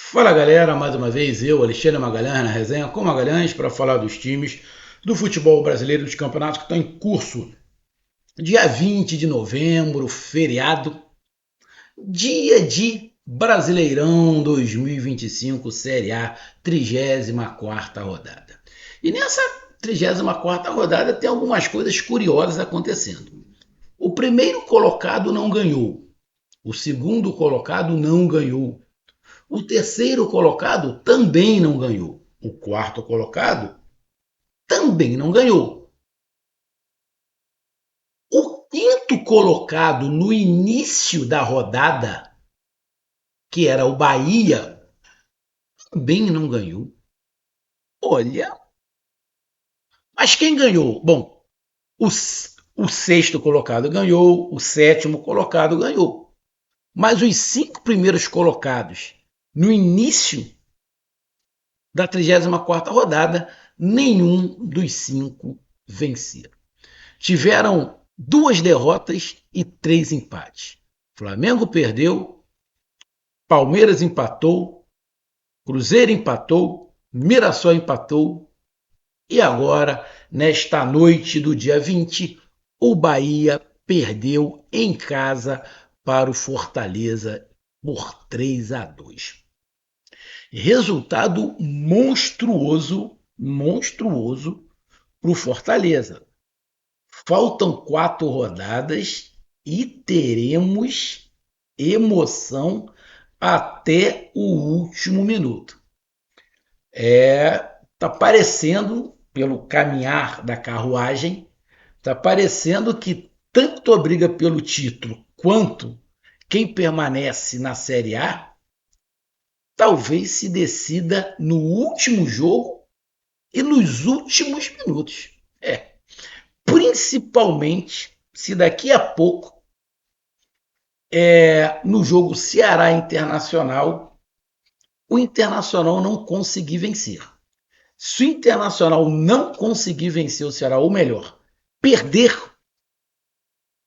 Fala galera, mais uma vez eu, Alexandre Magalhães, na resenha com Magalhães para falar dos times do futebol brasileiro, dos campeonatos que estão em curso. Dia 20 de novembro, feriado, dia de Brasileirão 2025, Série A, 34ª rodada. E nessa 34ª rodada tem algumas coisas curiosas acontecendo. O primeiro colocado não ganhou, o segundo colocado não ganhou. O terceiro colocado também não ganhou. O quarto colocado também não ganhou. O quinto colocado no início da rodada, que era o Bahia, também não ganhou. Olha, mas quem ganhou? Bom, o, o sexto colocado ganhou, o sétimo colocado ganhou. Mas os cinco primeiros colocados no início da 34ª rodada, nenhum dos cinco venceram. Tiveram duas derrotas e três empates. Flamengo perdeu, Palmeiras empatou, Cruzeiro empatou, Mirassol empatou e agora, nesta noite do dia 20, o Bahia perdeu em casa para o Fortaleza por 3-2. Resultado monstruoso para o Fortaleza. Faltam 4 rodadas e teremos emoção até o último minuto. Tá parecendo, pelo caminhar da carruagem, tá parecendo que tanto a briga pelo título quanto quem permanece na Série A talvez se decida no último jogo e nos últimos minutos. Principalmente se daqui a pouco, no jogo Ceará Internacional, o Internacional não conseguir vencer. Se o Internacional não conseguir vencer o Ceará, ou melhor, perder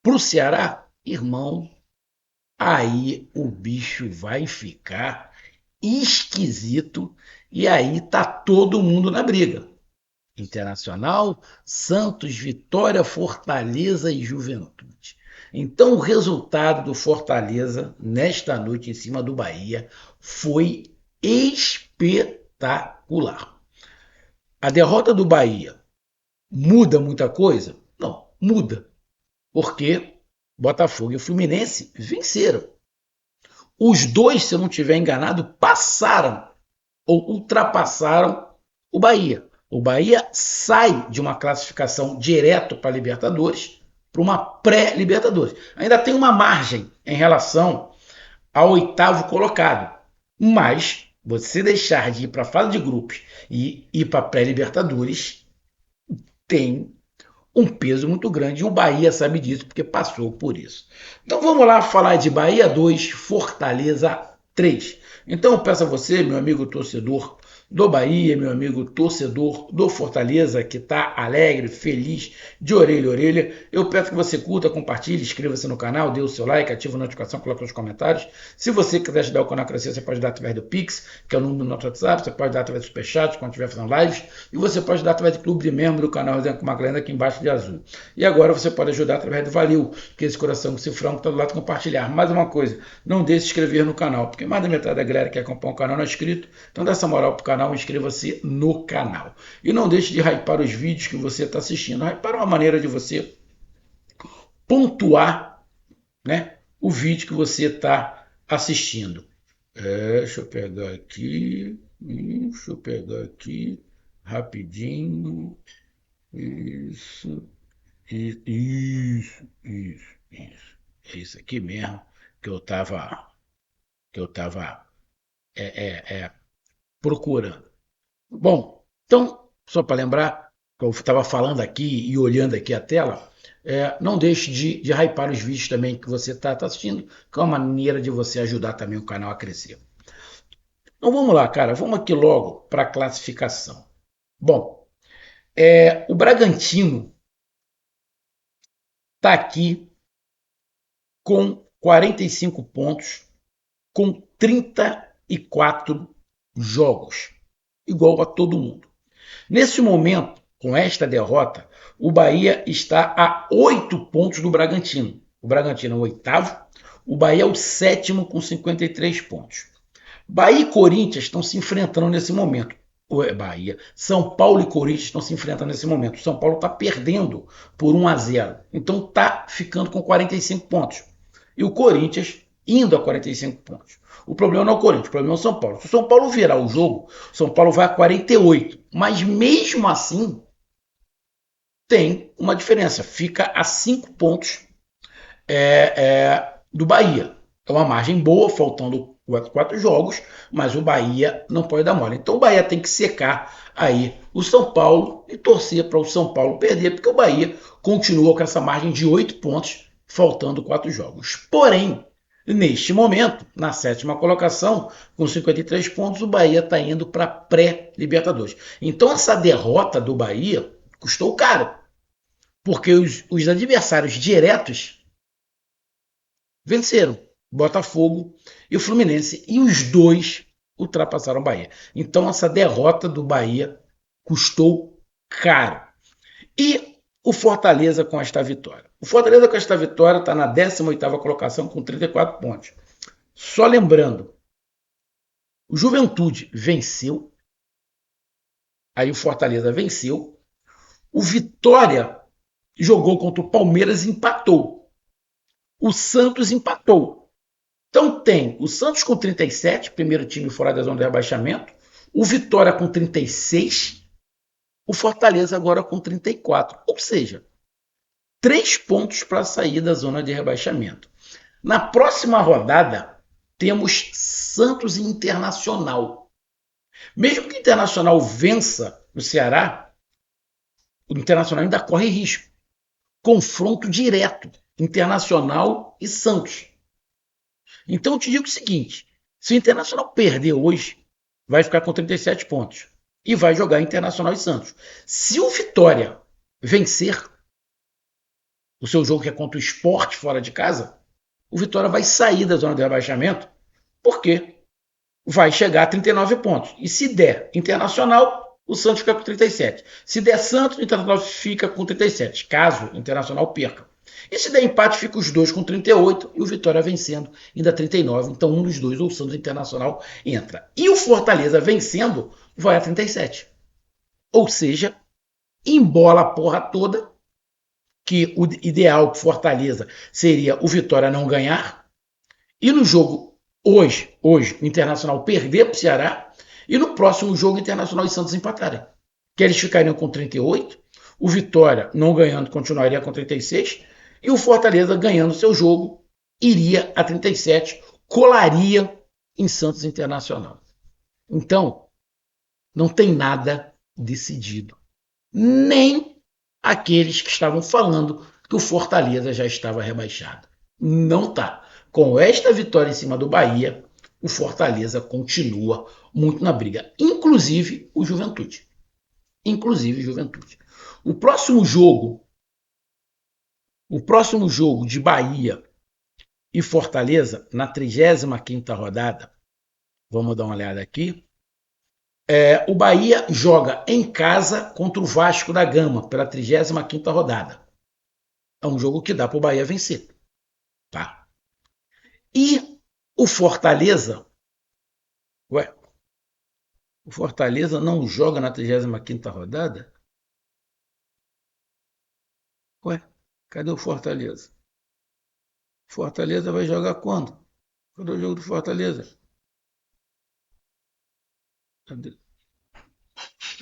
para o Ceará, irmão, aí o bicho vai ficar esquisito e aí tá todo mundo na briga. Internacional, Santos, Vitória, Fortaleza e Juventude. Então, o resultado do Fortaleza nesta noite em cima do Bahia foi espetacular. A derrota do Bahia muda muita coisa? Não, muda. Porque Botafogo e o Fluminense venceram. Os dois, se eu não estiver enganado, passaram ou ultrapassaram o Bahia. O Bahia sai de uma classificação direto para a Libertadores para uma pré-Libertadores. Ainda tem uma margem em relação ao oitavo colocado. Mas você deixar de ir para a fase de grupos e ir para a pré-Libertadores tem um peso muito grande. E o Bahia sabe disso porque passou por isso. Então vamos lá falar de Bahia 2, Fortaleza 3. Então eu peço a você, meu amigo torcedor do Bahia, meu amigo torcedor do Fortaleza, que está alegre, feliz, de orelha a orelha, eu peço que você curta, compartilhe, inscreva-se no canal, dê o seu like, ative a notificação, coloque nos comentários. Se você quiser ajudar o canal a crescer, você pode dar através do Pix, que é o número do nosso WhatsApp, você pode dar através do Superchat, quando estiver fazendo lives, e você pode dar através do clube de membro do canal Resenha com Magalhães aqui embaixo de azul. E agora você pode ajudar através do Valeu, que é esse coração com cifrão que está do lado de compartilhar. Mais uma coisa, não deixe de se inscrever no canal, porque mais da metade da galera que acompanha o canal não é inscrito, então dá essa moral pro canal, inscreva-se no canal. E não deixe de hypar os vídeos que você está assistindo. Hypar é uma maneira de você pontuar, né, o vídeo que você está assistindo. Deixa eu pegar aqui. Deixa eu pegar aqui. Rapidinho. Isso. Isso. É isso aqui mesmo que eu estava procurando. Bom, então, só para lembrar, que eu estava falando aqui e olhando aqui a tela, não deixe de hypar os vídeos também que você está assistindo, que é uma maneira de você ajudar também o canal a crescer. Então vamos lá, cara, vamos aqui logo para a classificação. Bom, o Bragantino está aqui com 45 pontos, com 30 34 jogos, igual a todo mundo. Nesse momento, com esta derrota, o Bahia está a 8 pontos do Bragantino. O Bragantino é o oitavo, o Bahia é o sétimo com 53 pontos. Bahia e Corinthians estão se enfrentando nesse momento. Bahia, São Paulo e Corinthians estão se enfrentando nesse momento. O São Paulo está perdendo por 1-0. Então está ficando com 45 pontos. E o Corinthians indo a 45 pontos. O problema não é o Corinthians, o problema é o São Paulo. Se o São Paulo virar o jogo, o São Paulo vai a 48. Mas mesmo assim, tem uma diferença. Fica a 5 pontos do Bahia. É uma margem boa, faltando 4 jogos, mas o Bahia não pode dar mole. Então o Bahia tem que secar aí o São Paulo e torcer para o São Paulo perder, porque o Bahia continua com essa margem de 8 pontos, faltando 4 jogos. Porém, neste momento, na sétima colocação, com 53 pontos, o Bahia está indo para pré-Libertadores. Então essa derrota do Bahia custou caro, porque os adversários diretos venceram Botafogo e o Fluminense, e os dois ultrapassaram o Bahia. Então essa derrota do Bahia custou caro. E o Fortaleza com esta vitória. O Fortaleza com esta vitória está na 18ª colocação com 34 pontos. Só lembrando, o Juventude venceu, aí o Fortaleza venceu, o Vitória jogou contra o Palmeiras e empatou. O Santos empatou. Então tem o Santos com 37, primeiro time fora da zona de rebaixamento, o Vitória com 36, o Fortaleza agora com 34. Ou seja, 3 pontos para sair da zona de rebaixamento. Na próxima rodada, temos Santos e Internacional. Mesmo que o Internacional vença o Ceará, o Internacional ainda corre risco. Confronto direto, Internacional e Santos. Então eu te digo o seguinte, se o Internacional perder hoje, vai ficar com 37 pontos e vai jogar Internacional e Santos. Se o Vitória vencer o seu jogo, que é contra o Sport fora de casa, o Vitória vai sair da zona de rebaixamento, porque vai chegar a 39 pontos. E se der Internacional, o Santos fica com 37. Se der Santos, o Internacional fica com 37, caso o Internacional perca. E se der empate, fica os dois com 38 e o Vitória vencendo, ainda 39. Então um dos dois, ou o Santos Internacional, entra. E o Fortaleza vencendo, vai a 37. Ou seja, embola a porra toda, que o ideal para Fortaleza seria o Vitória não ganhar, e no jogo hoje o Internacional perder para o Ceará, e no próximo jogo Internacional e Santos empatarem. Que eles ficariam com 38, o Vitória não ganhando continuaria com 36, e o Fortaleza ganhando seu jogo iria a 37, colaria em Santos Internacional. Então, não tem nada decidido. Nem aqueles que estavam falando que o Fortaleza já estava rebaixado. Não tá. Com esta vitória em cima do Bahia, o Fortaleza continua muito na briga. Inclusive o Juventude. O próximo jogo de Bahia e Fortaleza, na 35ª rodada, vamos dar uma olhada aqui, o Bahia joga em casa contra o Vasco da Gama, pela 35ª rodada. É um jogo que dá para o Bahia vencer. Tá? E o Fortaleza, o Fortaleza não joga na 35ª rodada? Cadê o Fortaleza? Fortaleza vai jogar quando? Cadê o jogo do Fortaleza? Cadê?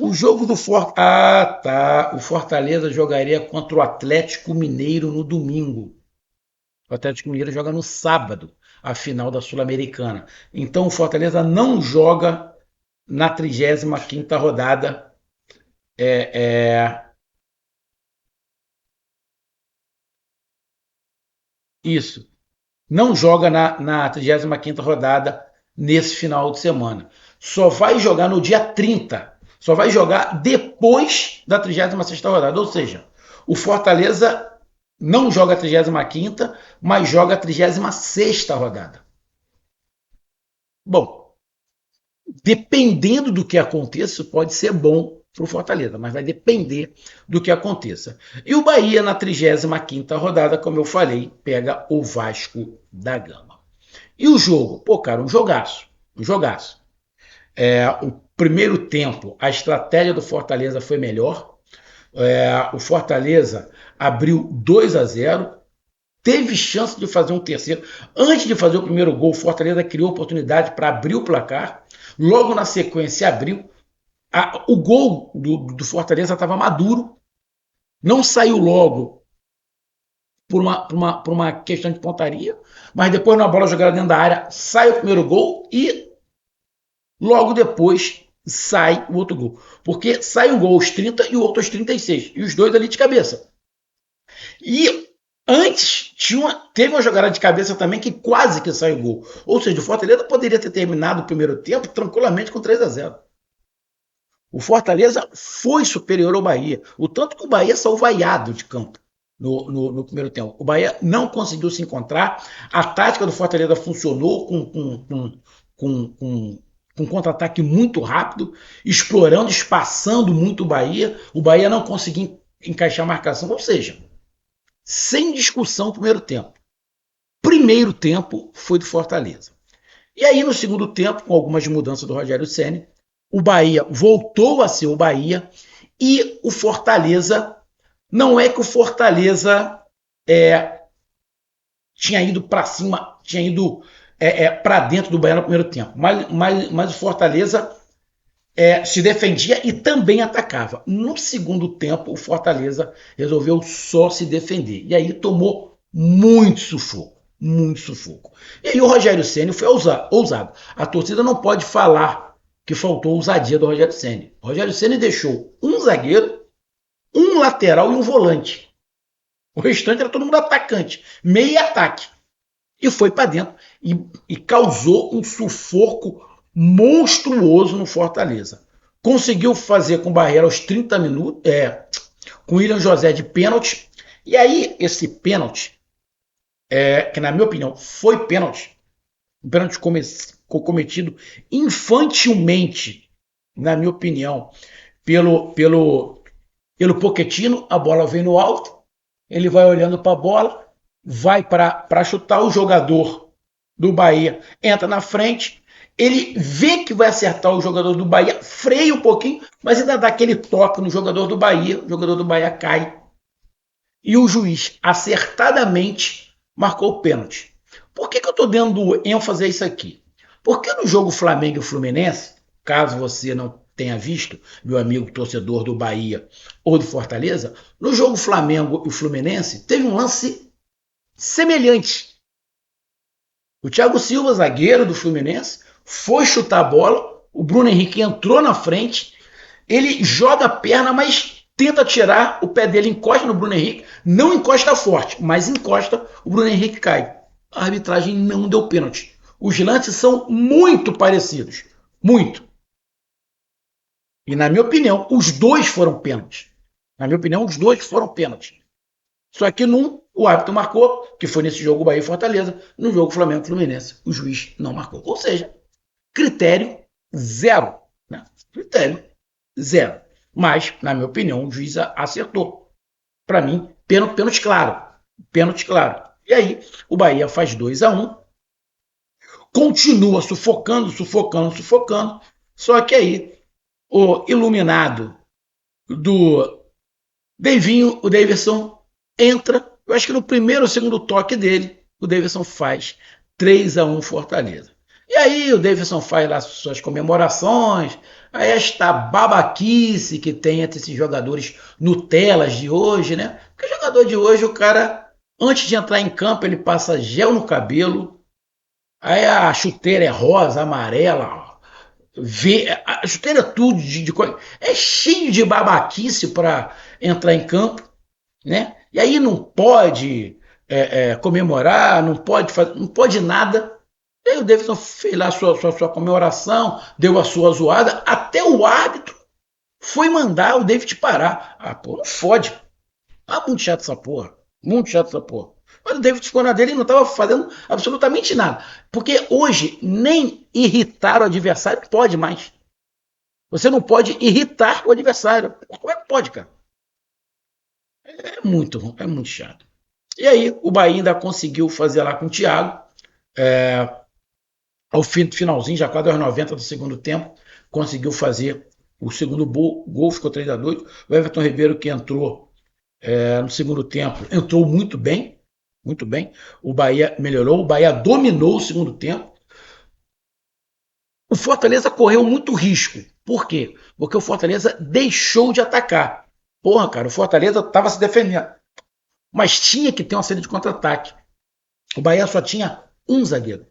O jogo do Fortaleza. Ah, tá. O Fortaleza jogaria contra o Atlético Mineiro no domingo. O Atlético Mineiro joga no sábado, a final da Sul-Americana. Então o Fortaleza não joga na 35ª rodada. Isso. Não joga na 35ª rodada nesse final de semana. Só vai jogar no dia 30. Só vai jogar depois da 36ª rodada. Ou seja, o Fortaleza não joga a 35ª, mas joga a 36ª rodada. Bom, dependendo do que aconteça, isso pode ser bom para o Fortaleza, mas vai depender do que aconteça. E o Bahia, na 35ª rodada, como eu falei, pega o Vasco da Gama. E o jogo? Pô, cara, um jogaço. Um jogaço. O primeiro tempo, a estratégia do Fortaleza foi melhor. O Fortaleza abriu 2-0, teve chance de fazer um terceiro. Antes de fazer o primeiro gol, o Fortaleza criou oportunidade para abrir o placar. Logo na sequência, abriu. O gol do Fortaleza estava maduro, não saiu logo por uma questão de pontaria, mas depois, na bola jogada dentro da área, sai o primeiro gol e logo depois sai o outro gol. Porque sai um gol aos 30 e o outro aos 36. E os dois ali de cabeça. E antes teve uma jogada de cabeça também que quase que saiu o gol. Ou seja, o Fortaleza poderia ter terminado o primeiro tempo tranquilamente com 3-0. O Fortaleza foi superior ao Bahia. O tanto que o Bahia saiu vaiado de campo no primeiro tempo. O Bahia não conseguiu se encontrar. A tática do Fortaleza funcionou com um contra-ataque muito rápido, explorando, espaçando muito o Bahia. O Bahia não conseguiu encaixar a marcação. Ou seja, sem discussão, primeiro tempo. Primeiro tempo foi do Fortaleza. E aí, no segundo tempo, com algumas mudanças do Rogério Ceni, o Bahia voltou a ser o Bahia e o Fortaleza, não é que o Fortaleza tinha ido para cima, tinha ido para dentro do Bahia no primeiro tempo, mas o Fortaleza se defendia e também atacava. No segundo tempo, o Fortaleza resolveu só se defender e aí tomou muito sufoco. Muito sufoco. E aí o Rogério Ceni foi ousado. A torcida não pode falar que faltou ousadia do Rogério Ceni. O Rogério Ceni deixou um zagueiro, um lateral e um volante. O restante era todo mundo atacante, meio ataque. E foi para dentro e causou um sufoco monstruoso no Fortaleza. Conseguiu fazer com Barreira aos 30 minutos, com William José de pênalti. E aí, esse pênalti, que na minha opinião foi pênalti, um pênalti cometido infantilmente, na minha opinião, pelo Pochettino. A bola vem no alto, ele vai olhando para a bola, vai para chutar, o jogador do Bahia entra na frente, ele vê que vai acertar o jogador do Bahia, freia um pouquinho, mas ainda dá aquele toque no jogador do Bahia, o jogador do Bahia cai e o juiz acertadamente marcou o pênalti. Por que eu estou dando ênfase a isso aqui? Porque no jogo Flamengo e Fluminense, caso você não tenha visto, meu amigo torcedor do Bahia ou do Fortaleza, no jogo Flamengo e Fluminense teve um lance semelhante. O Thiago Silva, zagueiro do Fluminense, foi chutar a bola, o Bruno Henrique entrou na frente, ele joga a perna, mas tenta tirar, o pé dele encosta no Bruno Henrique, não encosta forte, mas encosta, o Bruno Henrique cai. A arbitragem não deu pênalti. Os lances são muito parecidos. Muito. E na minha opinião, os dois foram pênaltis. Na minha opinião, os dois foram pênaltis. Só que num, o árbitro marcou, que foi nesse jogo Bahia e Fortaleza, no jogo Flamengo e Fluminense, o juiz não marcou. Ou seja, critério zero. Né? Critério zero. Mas, na minha opinião, o juiz acertou. Para mim, pênalti claro. Pênalti claro. E aí, o Bahia faz 2-1, continua sufocando. Só que aí, o iluminado do Davinho, o Davidson, entra. Eu acho que no primeiro ou segundo toque dele, o Davidson faz 3-1 Fortaleza. E aí o Davidson faz lá suas comemorações, aí esta babaquice que tem entre esses jogadores Nutelas de hoje, né? Porque o jogador de hoje, o cara, antes de entrar em campo, ele passa gel no cabelo, aí a chuteira é rosa, amarela, a chuteira é tudo é cheio de babaquice para entrar em campo, né? E aí não pode comemorar, não pode nada. E aí o Davidson fez lá a sua comemoração, deu a sua zoada, até o árbitro foi mandar o David parar. Ah, pô, não fode. Ah, muito chato essa porra. Muito chato essa porra. Mas o David ficou na dele e não estava fazendo absolutamente nada. Porque hoje nem irritar o adversário pode mais. Você não pode irritar o adversário. Como é que pode, cara? É muito chato. E aí o Bahia ainda conseguiu fazer lá com o Thiago, é, ao finalzinho, já quase aos 90 do segundo tempo, conseguiu fazer o segundo gol, ficou 3-2. O Everton Ribeiro, que entrou no segundo tempo, entrou muito bem, muito bem. O Bahia melhorou, o Bahia dominou o segundo tempo. O Fortaleza correu muito risco. Por quê? Porque o Fortaleza deixou de atacar. Porra, cara, o Fortaleza estava se defendendo. Mas tinha que ter uma saída de contra-ataque. O Bahia só tinha um zagueiro.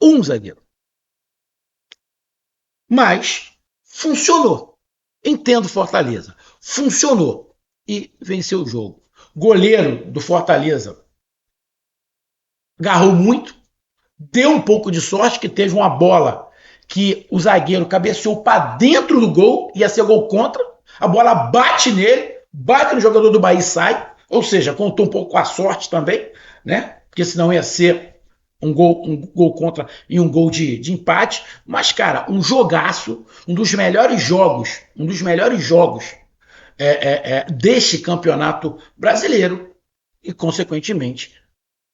Um zagueiro. Mas funcionou. Entendo Fortaleza. Funcionou. E venceu o jogo. Goleiro do Fortaleza agarrou muito. Deu um pouco de sorte que teve uma bola que o zagueiro cabeceou para dentro do gol, ia ser gol contra. A bola bate nele, bate no jogador do Bahia e sai. Ou seja, contou um pouco com a sorte também, né? Porque senão ia ser um gol contra e um gol de empate. Mas, cara, um jogaço, um dos melhores jogos deste campeonato brasileiro e, consequentemente,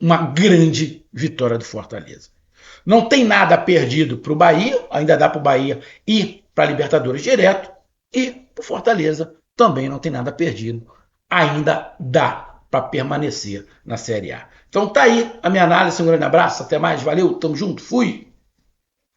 uma grande vitória do Fortaleza. Não tem nada perdido para o Bahia, ainda dá para o Bahia ir para a Libertadores direto, e o Fortaleza também não tem nada perdido, ainda dá para permanecer na Série A. Então tá aí a minha análise, um grande abraço, até mais, valeu, tamo junto, fui!